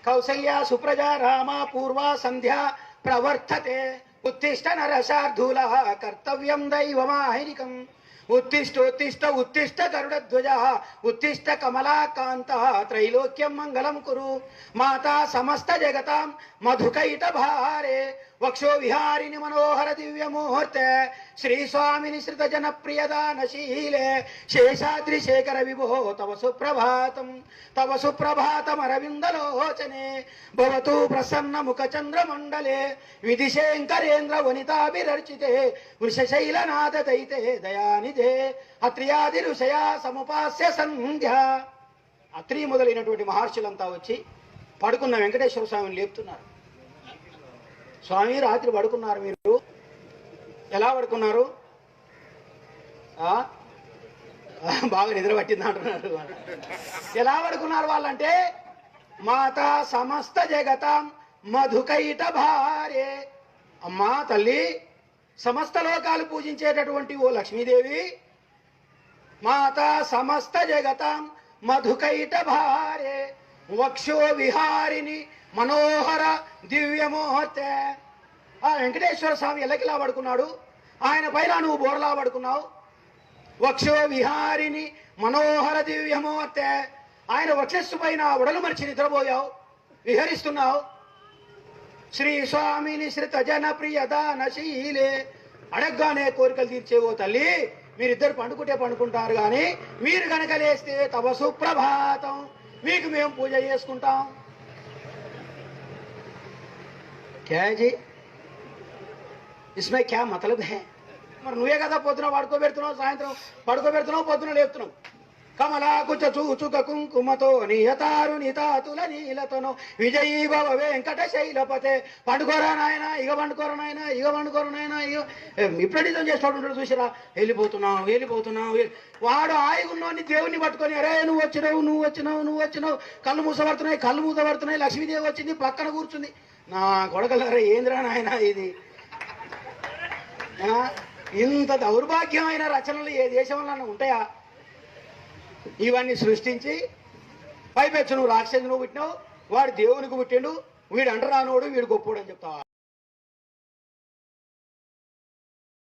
కౌసల్య సుప్రజా రామ పూర్వా సంధ్యా ప్రవర్తతే उत्तिष्ठ नरशार्दूल कर्तव्यं दैवमाहिनिकम् उत्तिष्ठ उत्तिष्ठ गरुडध्वजः उत्तिष्ठ कमलाकान्तः त्रैलोक्यं मंगलं कुरु माता समस्त जगतां मधुकैटभारे वक्षो विहारिणि मनोहर दिव्य मुहूर्ते श्री स्वामिनि श्रित जन प्रियदानशीले शेषाद्रि शेखर विभो तव सुप्रभातम् अरविन्दलोचने भवतु प्रसन्न मुख चंद्र मंडले विधिशेखरेन्द्र वनिताभिरर्चिते वृषशैलनाथ दैते दयानिधे अत्रियादि ऋषया समुपास्य संध्या అత్రి మొదలైనటువంటి మహర్షులంతా వచ్చి పడుకున్న వెంకటేశ్వర స్వామిని లేపుతున్నారు. స్వామి రాత్రి పడుకున్నారు, మీరు ఎలా పడుకున్నారు? బాగా నిద్ర పట్టింది అంటున్నారు. ఎలా పడుకున్నారు వాళ్ళంటే మాతా సమస్త జగతాం మధుకైట భారే, అమ్మా తల్లి సమస్త లోకాలు పూజించేటటువంటి ఓ లక్ష్మీదేవి, మాతా సమస్త జగతాం మధుకైట భారే వక్షో విహారిని మనోహర దివ్యమూర్తే. ఆ వెంకటేశ్వర స్వామి ఎల్లకిలా పడుకున్నాడు, ఆయన పైన నువ్వు బోర్లా పడుకున్నావు. వక్షో విహారిని మనోహర దివ్యమూర్తే, ఆయన వక్షస్సు పైన ఉడలు మరిచి నిద్రపోయావు, విహరిస్తున్నావు. శ్రీ స్వామిని శ్రిత జన ప్రియదానశీలే, అడగ్గానే కోరికలు తీర్చేవో తల్లి, మీరిద్దరు పండుకుంటారు కానీ మీరు కనుక లేస్తే తవ సుప్రభాతం, మీకు మేము పూజ చేసుకుంటాం. क्या है जी, इसमें क्या मतलब है? మరి నువ్వే కదా పొద్దున పడుకోబెడుతున్నావు, సాయంత్రం పడుకోబెడుతున్నావు, పొద్దున లేపుతున్నావు. కమలాకు చూచుక కుంకుమతో నియతారు నితాతుల నీలతను విజయీ భవ వెంకట శైలపతే. పండుకోరా నాయన, ఇక పండుకోరా నాయన, ఇక పండుకోరా నాయన, ఇక విప్రడితం చేస్తాడు ఉంటాడు. చూసిరా, వెళ్ళిపోతున్నావు. వాడు ఆయుగున్నోని దేవుణ్ణి పట్టుకొని, అరే నువ్వు వచ్చినావు, కళ్ళు మూసపడుతున్నాయి, లక్ష్మీదేవి వచ్చింది పక్కన కూర్చుంది. నా కొడకలరే ఏంద్రా నాయన ఇది, ఇంత దౌర్భాగ్యమైన రచనలు ఏ దేశంలో ఉంటాయా? ఇవన్నీ సృష్టించి పైపెచ్చు నువ్వు రాక్షసు నువ్వు పుట్టినావు, వాడు దేవునికి పుట్టిండు, వీడు అంటరానోడు, వీడు గొప్పోడు అని చెప్తావా?